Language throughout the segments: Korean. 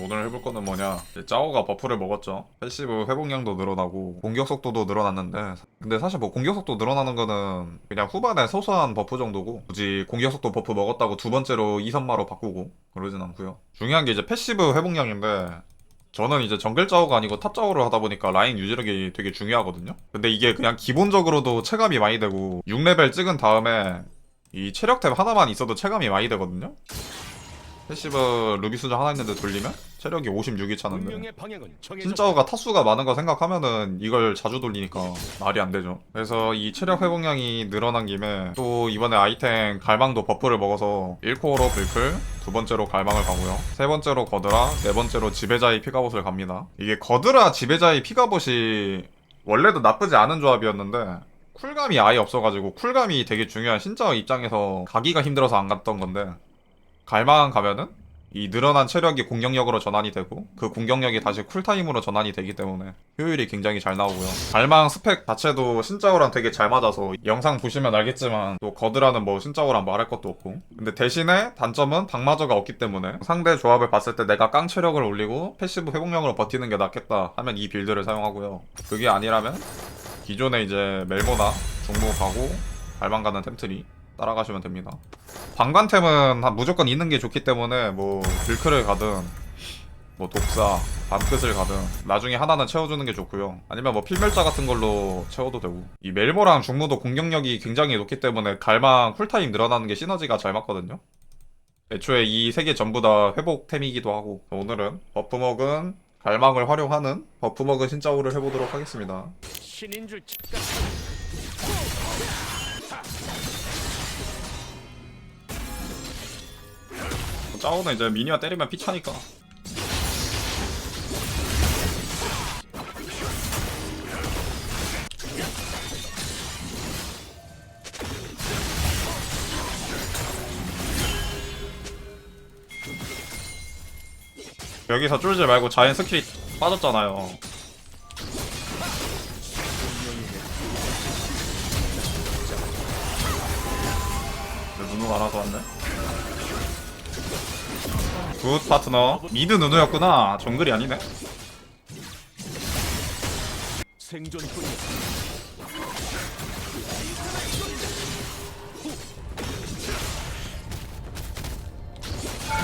오늘 해볼 거는 뭐냐, 짜오가 버프를 먹었죠. 패시브 회복량도 늘어나고 공격 속도도 늘어났는데, 근데 사실 뭐 공격 속도 늘어나는 거는 그냥 후반에 소소한 버프 정도고, 굳이 공격 속도 버프 먹었다고 두 번째로 이선마로 바꾸고 그러진 않고요. 중요한 게 이제 패시브 회복량인데, 저는 이제 정글 짜오가 아니고 탑 짜오를 하다 보니까 라인 유지력이 되게 중요하거든요. 근데 이게 그냥 기본적으로도 체감이 많이 되고, 6레벨 찍은 다음에 이 체력 탭 하나만 있어도 체감이 많이 되거든요. 패시브 루비 수정 하나 있는데 돌리면 체력이 56이 차는데, 진짜가 타수가 많은 거 생각하면은 이걸 자주 돌리니까 말이 안 되죠. 그래서 이 체력 회복량이 늘어난 김에 또 이번에 아이템 갈망도 버프를 먹어서 1코어로 불클, 두 번째로 갈망을 가고요. 세 번째로 거드라, 네 번째로 지배자의 피가봇을 갑니다. 이게 거드라 지배자의 피가봇이 원래도 나쁘지 않은 조합이었는데, 쿨감이 아예 없어가지고, 쿨감이 되게 중요한 신짜오 입장에서 가기가 힘들어서 안 갔던 건데, 갈망 가면은 이 늘어난 체력이 공격력으로 전환이 되고, 그 공격력이 다시 쿨타임으로 전환이 되기 때문에 효율이 굉장히 잘 나오고요. 갈망 스펙 자체도 신짜오랑 되게 잘 맞아서, 영상 보시면 알겠지만 또 거드라는 뭐 신짜오랑 말할 것도 없고, 근데 대신에 단점은 방마저가 없기 때문에 상대 조합을 봤을 때 내가 깡 체력을 올리고 패시브 회복력으로 버티는 게 낫겠다 하면 이 빌드를 사용하고요. 그게 아니라면 기존에 이제 멜모나 중무 가고 갈망 가는 템트리 따라가시면 됩니다. 방관템은 무조건 있는 게 좋기 때문에, 뭐 빌크를 가든 뭐 독사, 밤끝을 가든 나중에 하나는 채워주는 게 좋고요. 아니면 뭐 필멸자 같은 걸로 채워도 되고. 이 멜모랑 중무도 공격력이 굉장히 높기 때문에 갈망 쿨타임 늘어나는 게 시너지가 잘 맞거든요. 애초에 이 세 개 전부 다 회복템이기도 하고. 오늘은 버프먹은 갈망을 활용하는 버프먹은 신짜오를 해보도록 하겠습니다. 신인 줄 착각. 짜오는 이제 미니와 때리면 피 차니까. 여기서 쫄지 말고 자연 스킬이 빠졌잖아요. 누누가 알아서 왔네. 굿 파트너. 미드 누누였구나. 정글이 아니네. 생존뿐이야.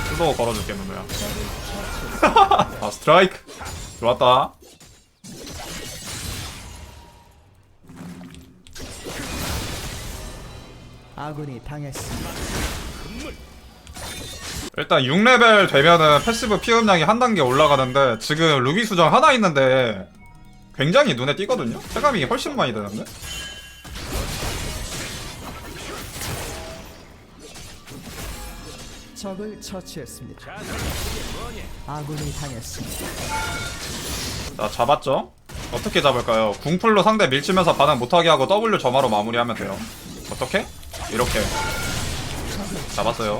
수도 걸어줄게 누누야. 아 스트라이크. 좋았다. 아군이 당했습니다. 일단 6레벨 되면은 패시브 피음량이 한 단계 올라가는데, 지금 루비 수정 하나 있는데 굉장히 눈에 띄거든요? 체감이 훨씬 많이 되는데? 적을 처치했습니다. 자세히 뭐냐? 아군이 당했습니다. 자, 잡았죠? 어떻게 잡을까요? 궁풀로 상대 밀치면서 반응 못하게 하고 W 점화로 마무리하면 돼요. 어떻게? 이렇게 잡았어요.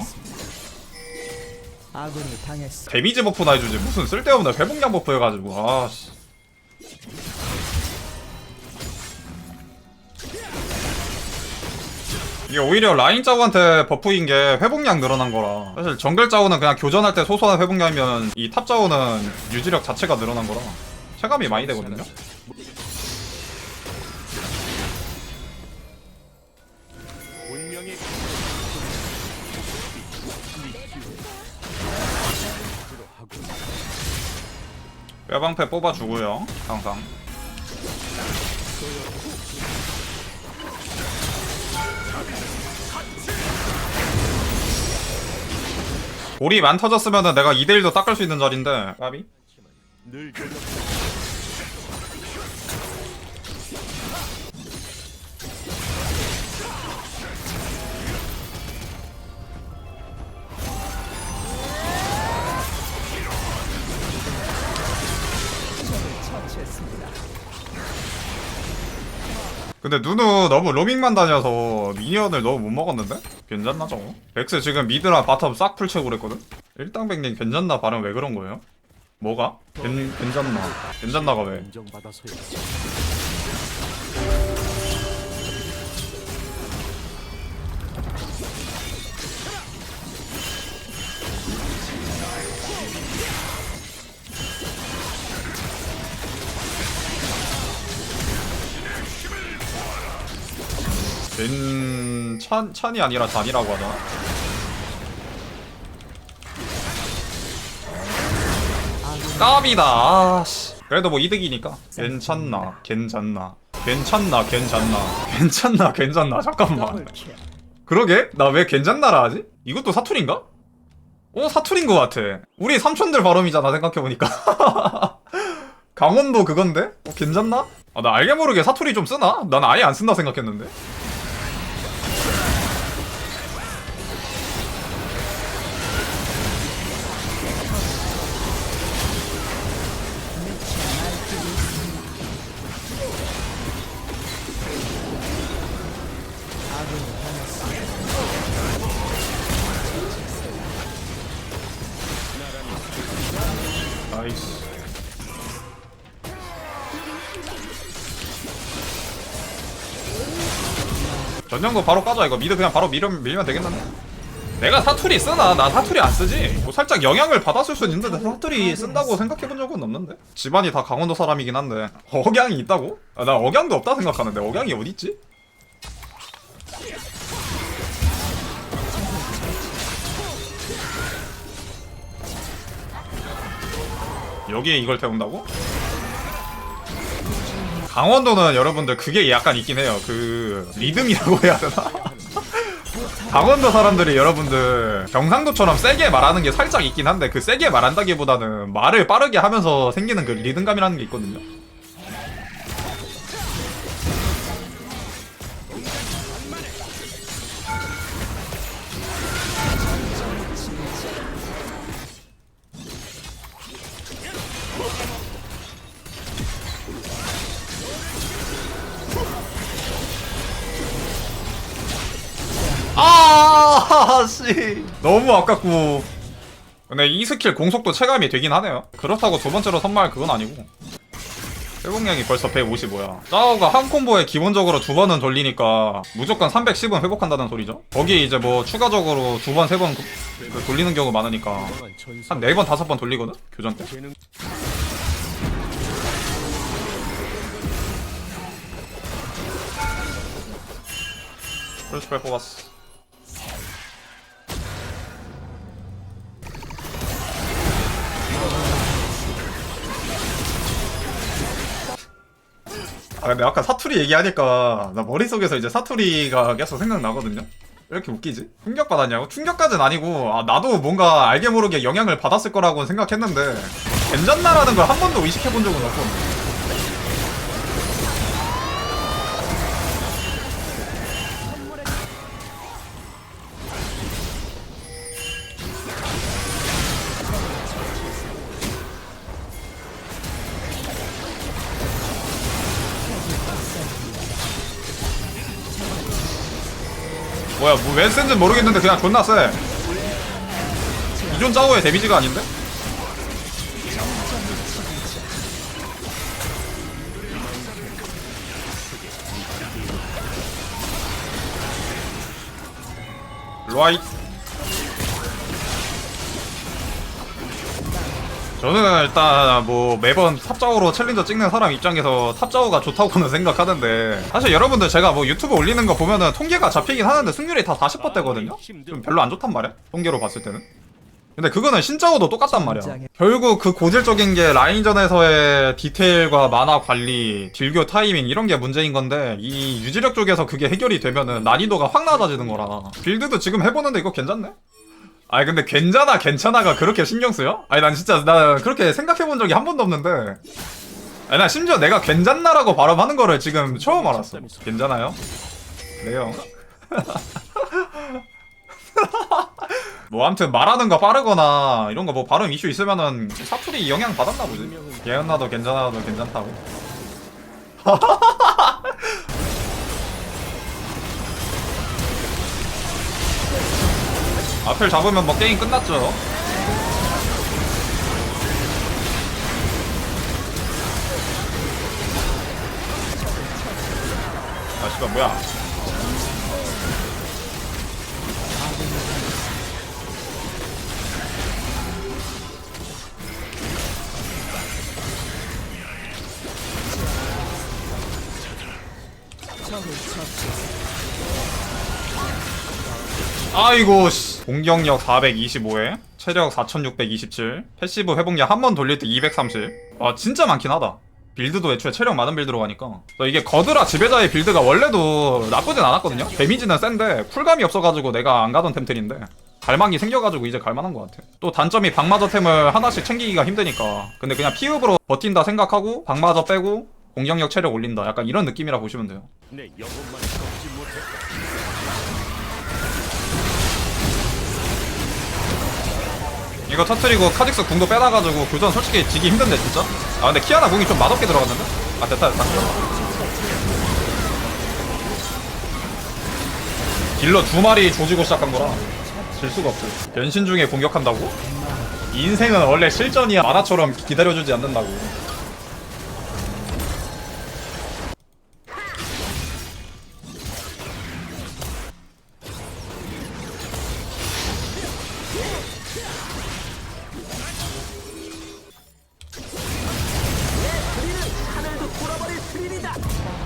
아군이 당했습니다. 데미지 버프나 해주지 무슨 쓸데없는 회복량 버프 해가지고. 아씨. 이게 오히려 라인 짜오한테 버프인 게 회복량 늘어난 거라. 사실 정글 짜오는 그냥 교전할 때 소소한 회복량이면, 이 탑 짜오는 유지력 자체가 늘어난 거라 체감이 많이 되거든요. 운명의 뼈방패 뽑아주고요. 항상 볼이 안 터졌으면은 내가 2대1도 닦을 수 있는 자리인데, 까비? 늘 처치했습니다. 근데 누누 너무 로밍만 다녀서 미니언을 너무 못 먹었는데? 괜찮나 저거? 엑스 지금 미드랑 바텀 싹 풀채고 그랬거든? 일당백님 괜찮나 발음 왜 그런 거예요? 뭐가? 괜찮나? 괜찮나가 왜? 인정받아서야지. 찬이 아니라 잔이라고 하잖아. 까비다. 아씨. 그래도 뭐 이득이니까. 괜찮나 잠깐만. 더블킬. 그러게? 나 왜 괜찮나라 하지? 이것도 사투리인가? 사투리인 것 같아. 우리 삼촌들 발음이잖아 생각해보니까. 강원도 그건데? 괜찮나? 나 알게 모르게 사투리 좀 쓰나? 난 아예 안 쓴다 생각했는데. 아군이 당했습니다. 나이스. 전년거 바로 까자. 이거 미드 그냥 바로 밀면 되겠는데? 내가 사투리 쓰나? 나 사투리 안 쓰지. 뭐 살짝 영향을 받았을 수는 있는데 사투리 쓴다고 생각해본 적은 없는데? 집안이 다 강원도 사람이긴 한데 억양이 있다고? 나 억양도 없다 생각하는데 억양이 어딨지? 여기에 이걸 태운다고? 강원도는 여러분들 그게 약간 있긴 해요. 그 리듬이라고 해야 되나? 강원도 사람들이 여러분들 경상도처럼 세게 말하는 게 살짝 있긴 한데 그 세게 말한다기보다는 말을 빠르게 하면서 생기는 그 리듬감이라는 게 있거든요. 씨. 너무 아깝고. 근데 이 스킬 공속도 체감이 되긴 하네요. 그렇다고 두 번째로 선말 그건 아니고. 회복량이 벌써 155야. 짜오가 한 콤보에 기본적으로 두 번은 돌리니까 무조건 310은 회복한다는 소리죠. 거기 이제 뭐 추가적으로 두 번, 세 번 돌리는 경우 많으니까 한 4번, 5번 돌리거든? 교전 때? 재능 프레스펠 뽑았어. 근데 아까 사투리 얘기하니까 나 머릿속에서 이제 사투리가 계속 생각나거든요? 왜 이렇게 웃기지? 충격받았냐고? 충격까지는 아니고 나도 뭔가 알게 모르게 영향을 받았을 거라고 생각했는데 괜찮나라는 걸 한 번도 의식해본 적은 없거든요. 뭐야 뭐 왜 센지는 모르겠는데 그냥 존나 세. 이존 짜오의 데미지가 아닌데? 로아이. 저는 일단 뭐 매번 탑자오로 챌린저 찍는 사람 입장에서 탑자오가 좋다고는 생각하는데 사실 여러분들 제가 뭐 유튜브 올리는 거 보면은 통계가 잡히긴 하는데 승률이 다 40%대거든요? 좀 별로 안 좋단 말이야 통계로 봤을 때는. 근데 그거는 신짜오도 똑같단 말이야. 결국 그 고질적인 게 라인전에서의 디테일과 만화 관리, 딜교 타이밍 이런 게 문제인 건데 이 유지력 쪽에서 그게 해결이 되면은 난이도가 확 낮아지는 거라. 빌드도 지금 해보는데 이거 괜찮네? 아니 근데 괜찮아가 그렇게 신경 쓰여? 아니 난 진짜 나 그렇게 생각해본 적이 한 번도 없는데 아니 나 심지어 내가 괜찮나라고 발음하는 거를 지금 처음 알았어. 괜찮아요? 그래요. 뭐 아무튼 말하는 거 빠르거나 이런 거 뭐 발음 이슈 있으면은 사투리 영향 받았나 보지. 예언나도 괜찮아도 괜찮다고. 앞을 잡으면 뭐 게임 끝났죠. 아 씨발 뭐야. 아이고 씨. 공격력 425에 체력 4627 패시브 회복량 한 번 돌릴 때 230. 아 진짜 많긴 하다. 빌드도 애초에 체력 많은 빌드로 가니까 이게 거드라 지배자의 빌드가 원래도 나쁘진 않았거든요. 데미지는 센데 쿨감이 없어가지고 내가 안 가던 템들인데 갈망이 생겨가지고 이제 갈만한 것 같아. 또 단점이 방마저 템을 하나씩 챙기기가 힘드니까. 근데 그냥 피읍으로 버틴다 생각하고 방마저 빼고 공격력 체력 올린다, 약간 이런 느낌이라 보시면 돼요. 내 영혼만 꺾지 못했다. 이거 터트리고 카직스 궁도 빼놔가지고 교전 솔직히 지기 힘든데 진짜. 아 근데 키아나 궁이 좀 맛없게 들어갔는데? 아 됐다. 딜러 2마리 조지고 시작한 거라 질 수가 없어. 변신 중에 공격한다고? 인생은 원래 실전이야. 만화처럼 기다려주지 않는다고.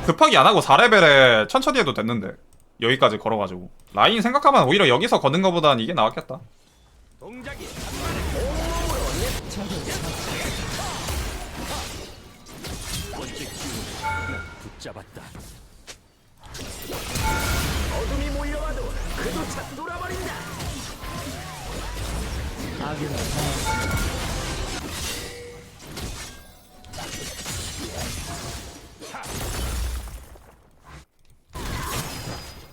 급하게 안하고 4레벨에 천천히 해도 됐는데 여기까지 걸어가지고 라인 생각하면 오히려 여기서 거는 거보단 이게 나았겠다. 동작이 번째 기운을 붙잡았다. 어둠이 몰려와도 그조차 돌아버린다. 아군이 당했습니다.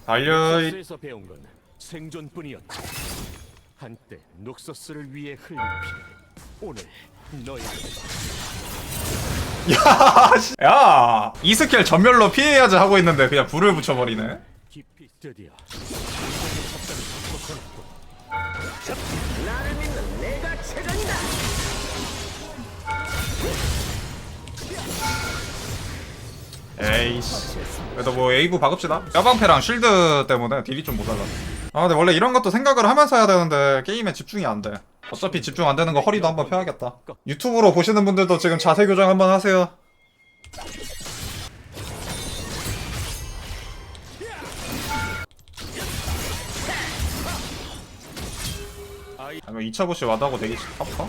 달려. 녹서스에서 배운 건 생존뿐이었다. 한때 녹서스를 위해 흘린 피. 오늘 너에게 야, 이 스킬 전멸로 피해야지 하고 있는데 그냥 불을 붙여버리네. 깊이 드디어 나를 믿는 내가 최강이다. 에이씨. 그래도 뭐 웨이브 박읍시다. 뼈방패랑 쉴드 때문에 딜이 좀 모자라. 아 근데 원래 이런 것도 생각을 하면서 해야 되는데 게임에 집중이 안 돼. 어차피 집중 안 되는 거 허리도 한번 펴야겠다. 유튜브로 보시는 분들도 지금 자세 교정 한번 하세요. 아, 이거 2차 보시 와드하고 내기 합까?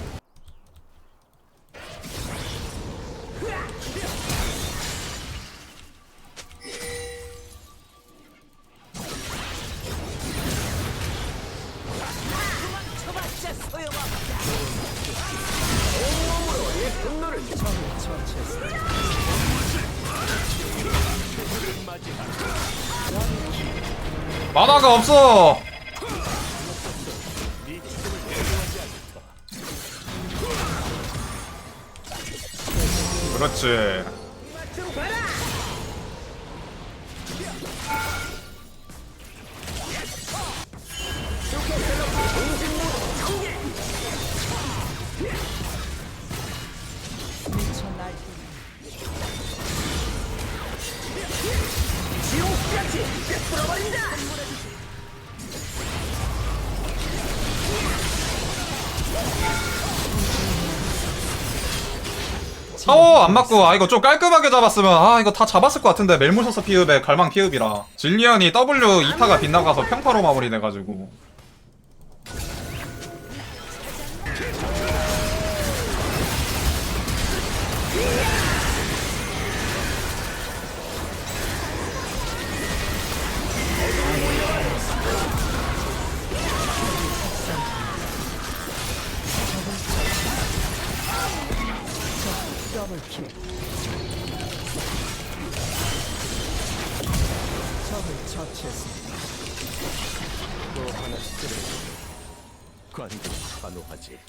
쳐봤자 소용없다. 만화가 없어. 그렇지. 좀 봐라. 미쳐 날뛰는 지옥같이 꿰뚫어버린다. 사오 안 맞고, 아 이거 좀 깔끔하게 잡았으면 아 이거 다 잡았을 것 같은데. 멜무셔스 피읍에 갈망 피읍이라 질리언이 W 2타가 빗나가서 평타로 마무리 돼가지고. 더블킬. 적을 처치했습니다. 또 하나 쓰레기. 관계 단호하지.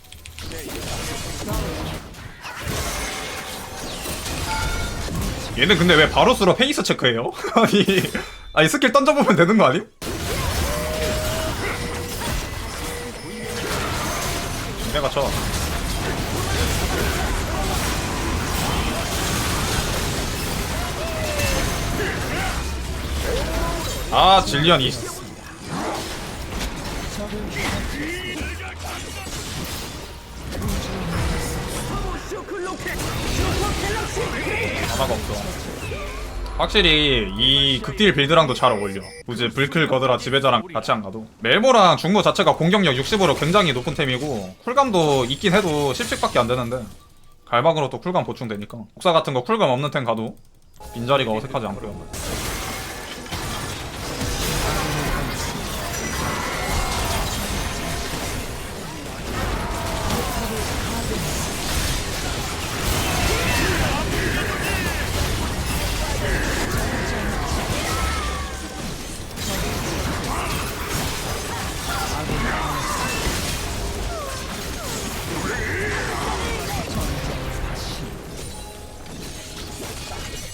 얘는 근데 왜 바로스로 페이스 체크해요? 아니 스킬 던져보면 되는 거 아님? 내가 쳐. 아 질리언 이 하나가 없어. 확실히 이 극딜 빌드랑도 잘 어울려. 굳이 불클 거드라 지배자랑 같이 안 가도. 멜모랑 중무 자체가 공격력 60으로 굉장히 높은 템이고 쿨감도 있긴 해도 10씩밖에 안 되는데 갈방으로 또 쿨감 보충되니까 복사 같은 거 쿨감 없는 템 가도 빈자리가 어색하지 않고요.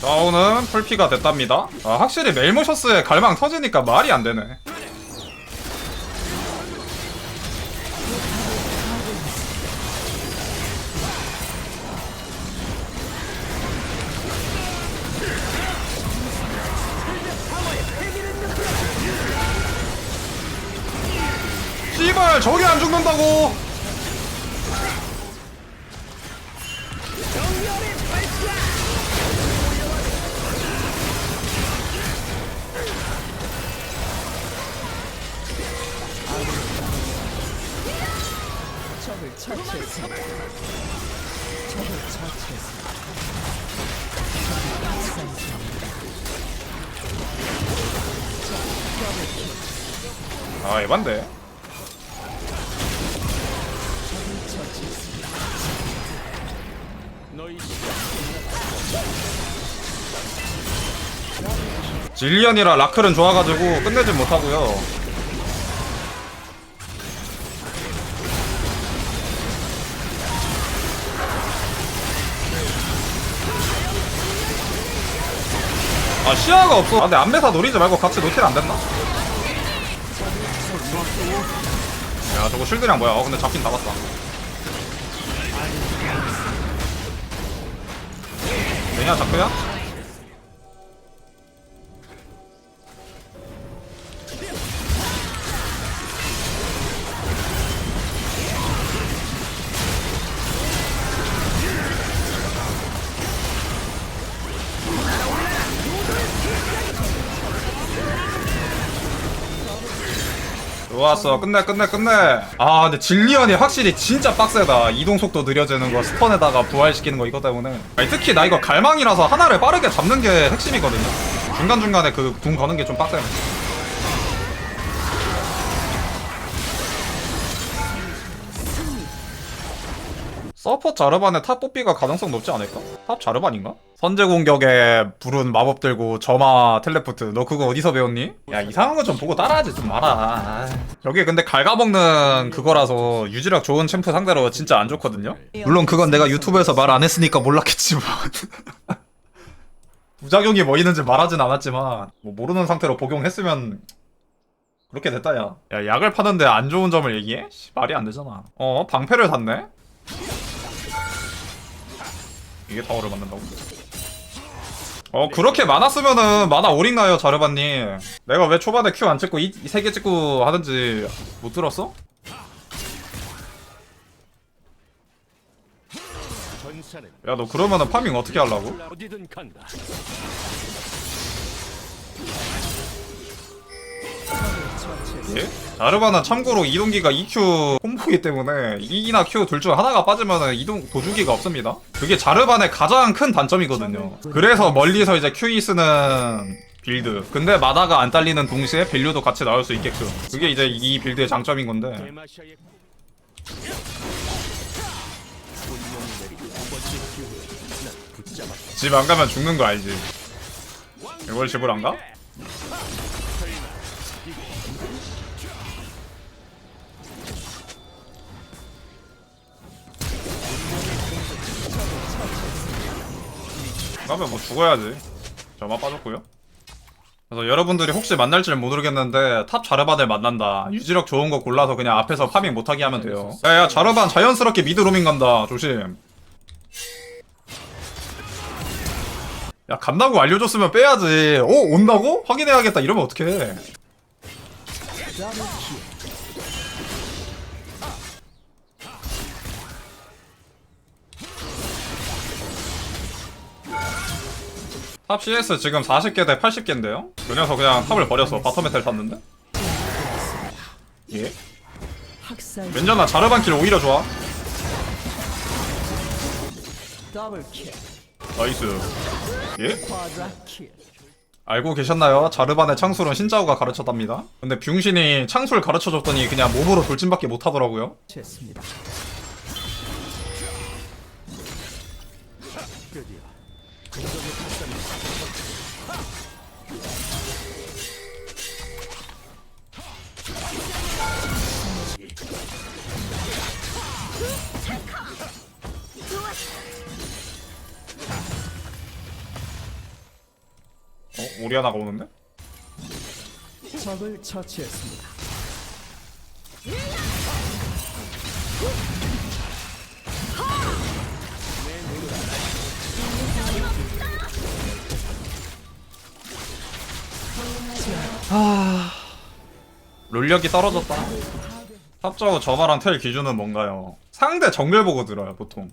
자오는 풀피가 됐답니다. 아, 확실히 멜모셔스에 갈망 터지니까 말이 안 되네. 씨발 저게 안 죽는다고. 적을 처치했습니다. 적을 처치했습니다. 아 에반데. 적을 처치했습니다. 너희 질리언이라 라클은 좋아가지고 끝내진 못하고요. 아 시야가 없어. 아 근데 안메사 노리지 말고 같이 노틸 안 됐나? 야 저거 실드량 뭐야? 근데 잡긴 잡았다. 되냐 자크야? 좋았어. 끝내. 아 근데 질리언이 확실히 진짜 빡세다. 이동속도 느려지는 거 스턴에다가 부활시키는 거 이거 때문에. 아니, 특히 나 이거 갈망이라서 하나를 빠르게 잡는 게 핵심이거든요. 중간중간에 그 궁 거는 게 좀 빡세네. 서포 자르반에 탑 뽑기가 가능성 높지 않을까? 탑 자르반인가? 선제 공격에 불은 마법 들고 점화 텔레포트. 너 그거 어디서 배웠니? 야 이상한 거 좀 보고 따라하지 좀 마라. 저게 근데 갉아먹는 그거라서 유지력 좋은 챔프 상대로 진짜 안 좋거든요? 물론 그건 내가 유튜브에서 말 안 했으니까 몰랐겠지만 부작용이 뭐 있는지 말하진 않았지만 뭐 모르는 상태로 복용했으면 그렇게 됐다 야. 야 약을 파는데 안 좋은 점을 얘기해? 말이 안 되잖아. 방패를 샀네? 이게 타워를 만든다고? 그렇게 많았으면은 만화 오링 나요 자르반님. 내가 왜 초반에 Q 안 찍고 이 3개 찍고 하든지 못 들었어? 전사는 야 너 그러면은 파밍 어떻게 하려고? 어디든 간다. 예? 자르반은 참고로 이동기가 EQ 콤보기 때문에 E나 Q 둘 중 하나가 빠지면은 이동 도주기가 없습니다. 그게 자르반의 가장 큰 단점이거든요. 그래서 멀리서 이제 QE 쓰는 빌드. 근데 마다가 안 딸리는 동시에 밸류도 같이 나올 수 있게끔. 그게 이제 이 빌드의 장점인 건데. 대마시아의 운명이 내린 두 번째 기회를 난 붙잡았다. 집 안 가면 죽는 거 알지? 이걸 집을 안 가? 가면 뭐 죽어야지. 저만 빠졌고요. 그래서 여러분들이 혹시 만날지는 모르겠는데 탑 자르반을 만난다. 유지력 좋은 거 골라서 그냥 앞에서 파밍 못하게 하면 돼요. 야야 자르반 자연스럽게 미드 로밍 간다. 조심. 야 간다고 알려줬으면 빼야지. 온다고? 확인해야겠다 이러면 어떡해. 탑 CS 지금 40개 대 80개인데요? 그 녀석 그냥 탑을 버렸어. 바텀 메텔 탔는데? 예? 학살 왠잖아 자르반킬 오히려 좋아. 더블킬 나이스. 예? 쿼드라킬 알고 계셨나요? 자르반의 창술은 신짜오가 가르쳤답니다. 근데 병신이 창술 가르쳐줬더니 그냥 몸으로 돌진밖에 못하더라고요. 됐습니다. 드디어 공격의 발산이 오리아나가 오는데? 적을 처치했습니다. 롤력이 떨어졌다. 탑저우 저마랑 텔 기준은 뭔가요? 상대 정글 보고 들어요 보통.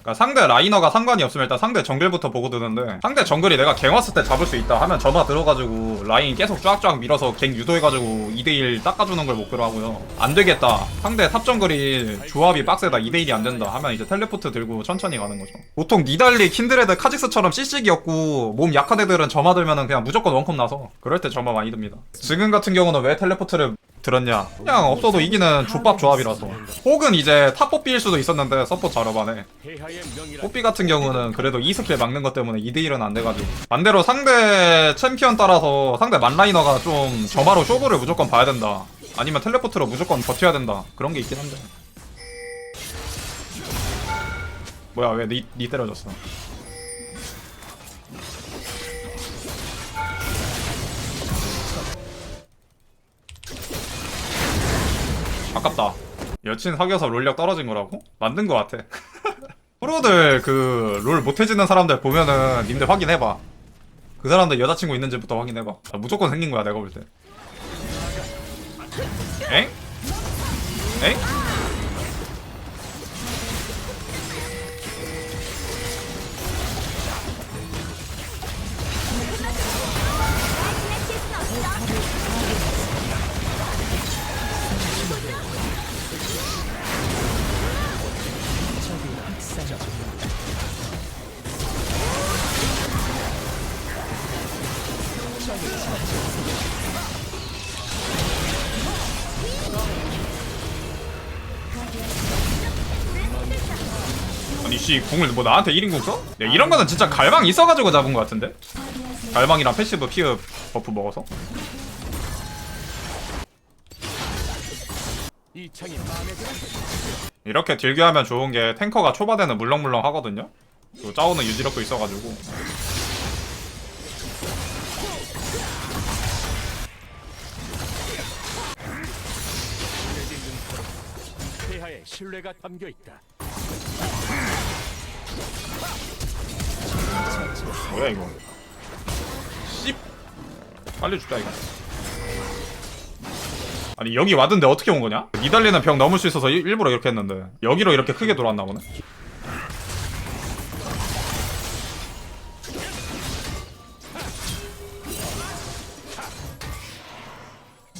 그러니까 상대 라이너가 상관이 없으면 일단 상대 정글부터 보고 드는데, 상대 정글이 내가 갱 왔을 때 잡을 수 있다 하면 저마 들어가지고 라인 계속 쫙쫙 밀어서 갱 유도해가지고 2대1 닦아주는 걸 목표로 하고요. 안 되겠다, 상대 탑 정글이 조합이 빡세다, 2대1이 안 된다 하면 이제 텔레포트 들고 천천히 가는 거죠. 보통 니달리, 킨드레드, 카직스처럼 CC기였고 몸 약한 애들은 저마 들면은 그냥 무조건 원컵 나서 그럴 때 저마 많이 듭니다. 지금 같은 경우는 왜 텔레포트를 들었냐, 그냥 없어도 이기는 족밥 조합이라서. 혹은 이제 탑 뽀삐일 수도 있었는데 서포트 자르반에 폐하의 명이라. 뽀삐 같은 경우는 그래도 2스킬 막는 것 때문에 2대1은 안 돼가지고. 반대로 상대 챔피언 따라서 상대 만라이너가 좀 저마로 쇼부를 무조건 봐야 된다, 아니면 텔레포트로 무조건 버텨야 된다, 그런 게 있긴 한데. 뭐야, 왜 니 때려줬어? 아깝다. 여친 사귀어서 롤력 떨어진 거라고? 만든 거 같아. 프로들 그 롤 못해지는 사람들 보면은 님들 확인해봐. 그 사람들 여자친구 있는지부터 확인해봐. 아, 무조건 생긴 거야 내가 볼 때. 엥? 엥? 적이 학살 적을 처치했습니다. 아니 씨, 궁을 뭐 나한테 1인궁 써? 야, 이런 거는 진짜 갈망 있어가지고 잡은 거 같은데? 갈망이랑 패시브 피읍 버프 먹어서? 이 창이 마음에 들어. 이렇게 딜교하면 좋은 게 탱커가 초반에는 물렁물렁 하거든요? 또 짜오는 유지력도 있어가지고. 폐하의 신뢰가 담겨 있다. 뭐야 이거? 씹! 빨리 죽자 이거. 아니 여기 왔는데 어떻게 온 거냐? 니달리는 벽 넘을 수 있어서 일부러 이렇게 했는데 여기로 이렇게 크게 돌아왔나 보네?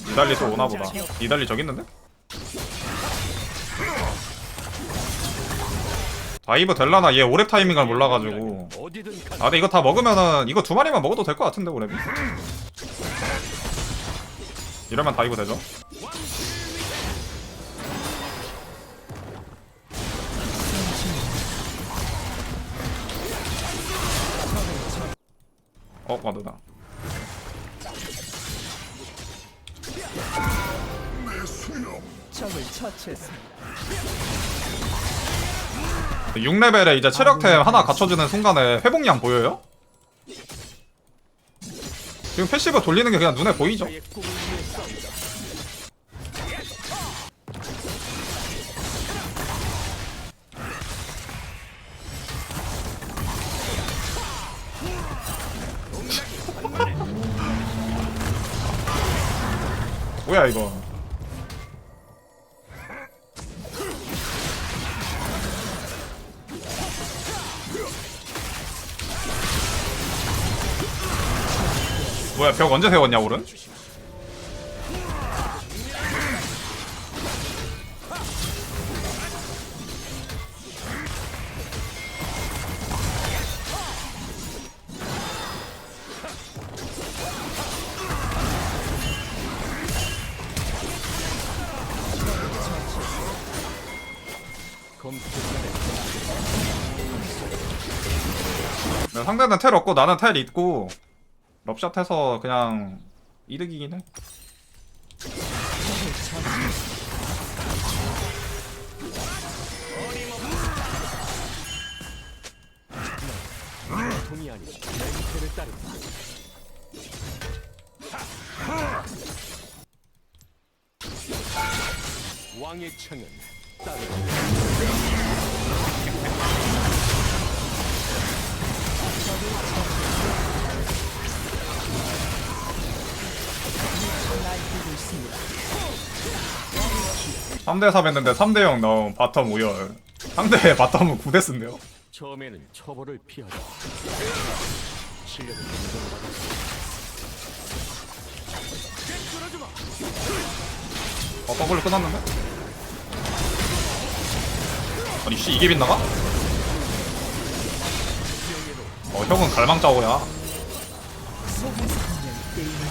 니달리 또 오나 보다. 니달리 저기 있는데? 다이브 될라나? 얘 오랩 타이밍을 몰라가지고. 어디든 가. 아 근데 이거 다 먹으면은 이거 2마리만 먹어도 될 것 같은데 오랩이? 이러면 다이브 되죠? 와드다. 적을 처치했습니다. 6레벨에 이제 체력템 하나 갖춰주는 순간에 회복량 보여요? 지금 패시브 돌리는 게 그냥 눈에 보이죠? 의 꿈을 위해 싸운다. 뭐야 이거. 뭐야 벽 언제 세웠냐 오른? 네, 상대는 텔 없고 나는 텔 있고 럽샷 해서 그냥 이득이긴 해. 통이 아닌 맹세를 따른다. 왕의 창은 따른다. 날뛰고 있습니다. 3대3 했는데 3대0 나온 바텀 우열. 상대의 바텀은 9대스인데요. 처음에는 처벌을 피하자. 실력을 인정받았어. 더블로 끝났는데? 아니 씨 이게 빗나가? 형은 갈망 짜오야. 게임을